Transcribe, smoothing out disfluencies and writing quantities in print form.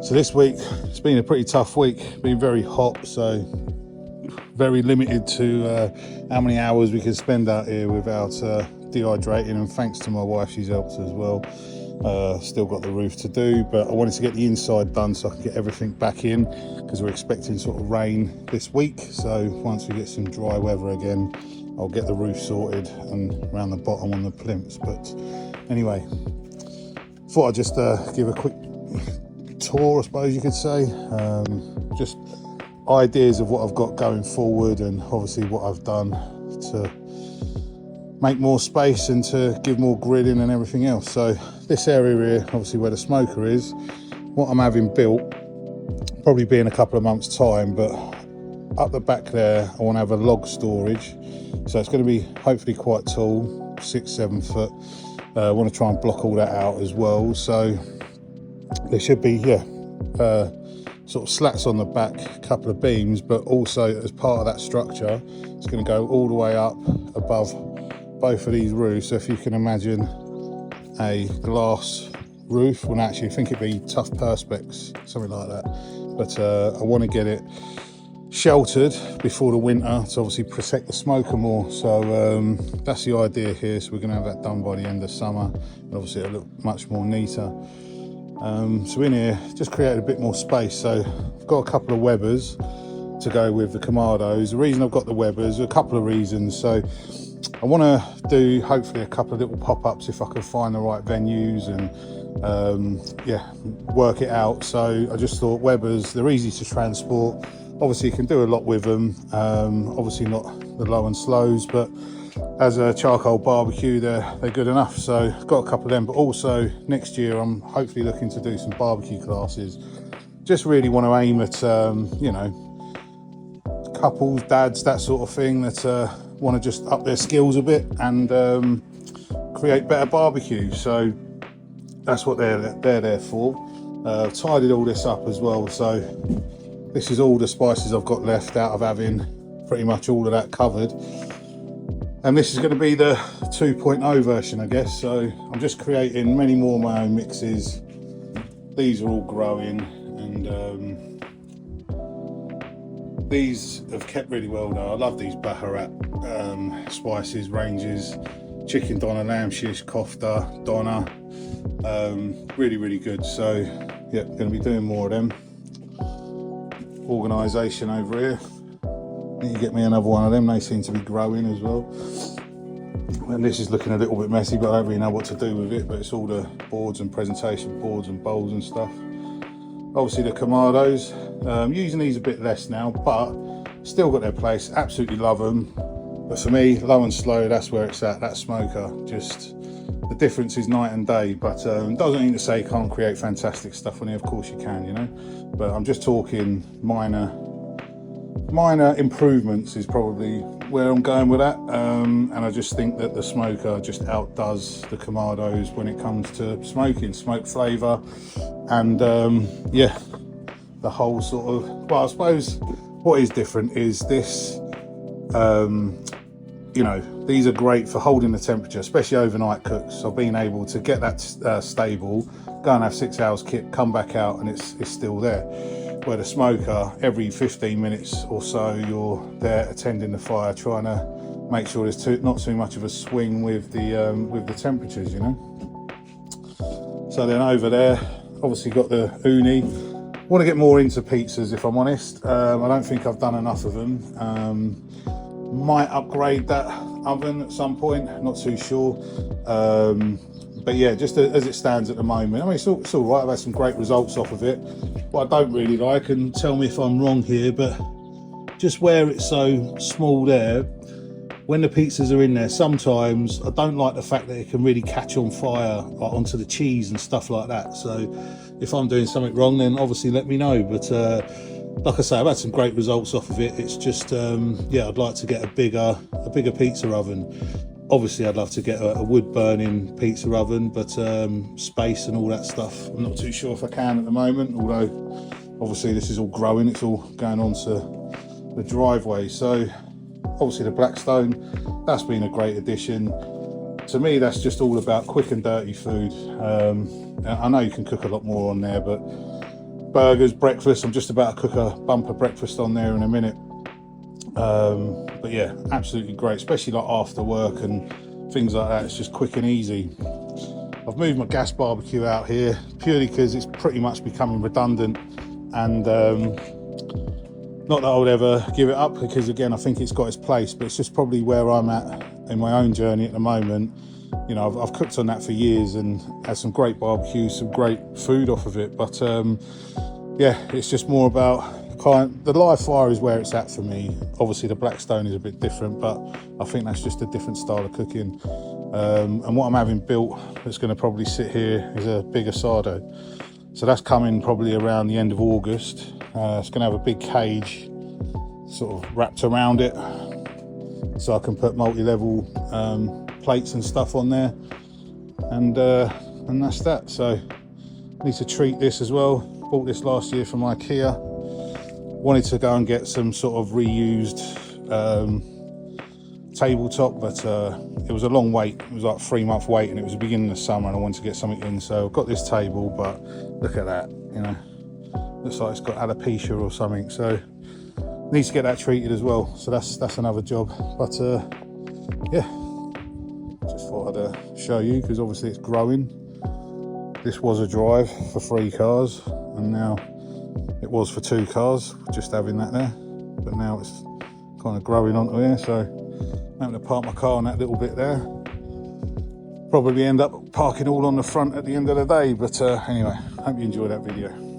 So this week, it's been a pretty tough week, been very hot, so very limited to how many hours we can spend out here without dehydrating, and thanks to my wife, she's helped as well. Still got the roof to do, but I wanted to get the inside done so I can get everything back in, because we're expecting sort of rain this week. So once we get some dry weather again, I'll get the roof sorted and around the bottom on the plinths. But anyway, thought I'd just give a quick tour, I suppose you could say, just ideas of what I've got going forward, and obviously what I've done to make more space and to give more gridding and everything else. So this area here, obviously where the smoker is, what I'm having built, probably be in a couple of months time, but up the back there I want to have a log storage, so it's going to be hopefully quite tall, 6-7 foot. I want to try and block all that out as well, so there should be sort of slats on the back, a couple of beams, but also as part of that structure it's going to go all the way up above both of these roofs. So if you can imagine a glass roof, well actually I think it'd be tough perspex, something like that, but I want to get it sheltered before the winter to obviously protect the smoker more. So that's the idea here. So we're going to have that done by the end of summer, and obviously it'll look much more neater. So in here, just create a bit more space. So I've got a couple of Webbers to go with the Kamados. The reason I've got the Webbers, a couple of reasons. So I want to do hopefully a couple of little pop-ups if I can find the right venues and work it out. So I just thought Webbers, they're easy to transport. Obviously you can do a lot with them, obviously not the low and slows, but as a charcoal barbecue they're good enough. So I've got a couple of them, but also next year I'm hopefully looking to do some barbecue classes. Just really want to aim at couples, dads, that sort of thing, that want to just up their skills a bit and create better barbecues. So that's what they're there for. Tidied all this up as well, so this is all the spices I've got left out of having pretty much all of that covered. And this is going to be the 2.0 version, I guess. So I'm just creating many more of my own mixes. These are all growing, and these have kept really well though. I love these Baharat spices ranges. Chicken doner, lamb shish, kofta, doner. Really, really good. So yeah, going to be doing more of them. Organisation over here. Need to get me another one of them. They seem to be growing as well. And this is looking a little bit messy, but I don't really know what to do with it. But it's all the boards and presentation boards and bowls and stuff. Obviously the Kamados. Using these a bit less now, but still got their place. Absolutely love them. But for me, low and slow, that's where it's at. That smoker, just the difference is night and day. But doesn't mean to say you can't create fantastic stuff on here. Of course you can, you know. But I'm just talking minor improvements is probably where I'm going with that. And I just think that the smoker just outdoes the Kamados when it comes to smoking, smoke flavour, and the whole sort of, well, I suppose what is different is this, these are great for holding the temperature, especially overnight cooks. I've been able to get that stable, go and have 6 hours kit, come back out, and it's still there. Where the smoker, every 15 minutes or so, you're there attending the fire, trying to make sure there's not too much of a swing with the temperatures, you know. So then over there, obviously got the uni. Want to get more into pizzas, if I'm honest. I don't think I've done enough of them. Might upgrade that oven at some point, not too sure. But yeah, just as it stands at the moment, I mean, it's all right. I've had some great results off of it. What I don't really like, and tell me if I'm wrong here, but just where it's so small there, when the pizzas are in there, sometimes I don't like the fact that it can really catch on fire, like onto the cheese and stuff like that. So if I'm doing something wrong, then obviously let me know. But like I say, I've had some great results off of it. It's just I'd like to get a bigger pizza oven. Obviously I'd love to get a wood burning pizza oven, but space and all that stuff, I'm not too sure if I can at the moment, although obviously this is all growing, it's all going onto the driveway. So obviously the Blackstone, that's been a great addition. To me, that's just all about quick and dirty food. I know you can cook a lot more on there, but burgers, breakfast. I'm just about to cook a bumper breakfast on there in a minute. But yeah, absolutely great, especially like after work and things like that. It's just quick and easy. I've moved my gas barbecue out here purely because it's pretty much becoming redundant, and not that I would ever give it up, because again I think it's got its place, but it's just probably where I'm at in my own journey at the moment. You know, I've cooked on that for years and had some great barbecues, some great food off of it, but yeah, it's just more about the live fire is where it's at for me. Obviously the Blackstone is a bit different, but I think that's just a different style of cooking. And what I'm having built that's going to probably sit here is a big Asado. So that's coming probably around the end of August. It's going to have a big cage sort of wrapped around it, so I can put multi-level plates and stuff on there, and that's that. So I need to treat this as well. Bought this last year from IKEA. Wanted to go and get some sort of reused tabletop, but it was a long wait. It was like a 3-month wait, and it was the beginning of summer, and I wanted to get something in. So I've got this table, but look at that, you know, looks like it's got alopecia or something. So needs to get that treated as well. So that's another job. But yeah, just thought I'd show you, because obviously it's growing. This was a drive for 3 cars, and now it was for 2 cars, just having that there, but now it's kind of growing onto here. So I'm having to park my car on that little bit there. Probably end up parking all on the front at the end of the day, but anyway, hope you enjoy that video.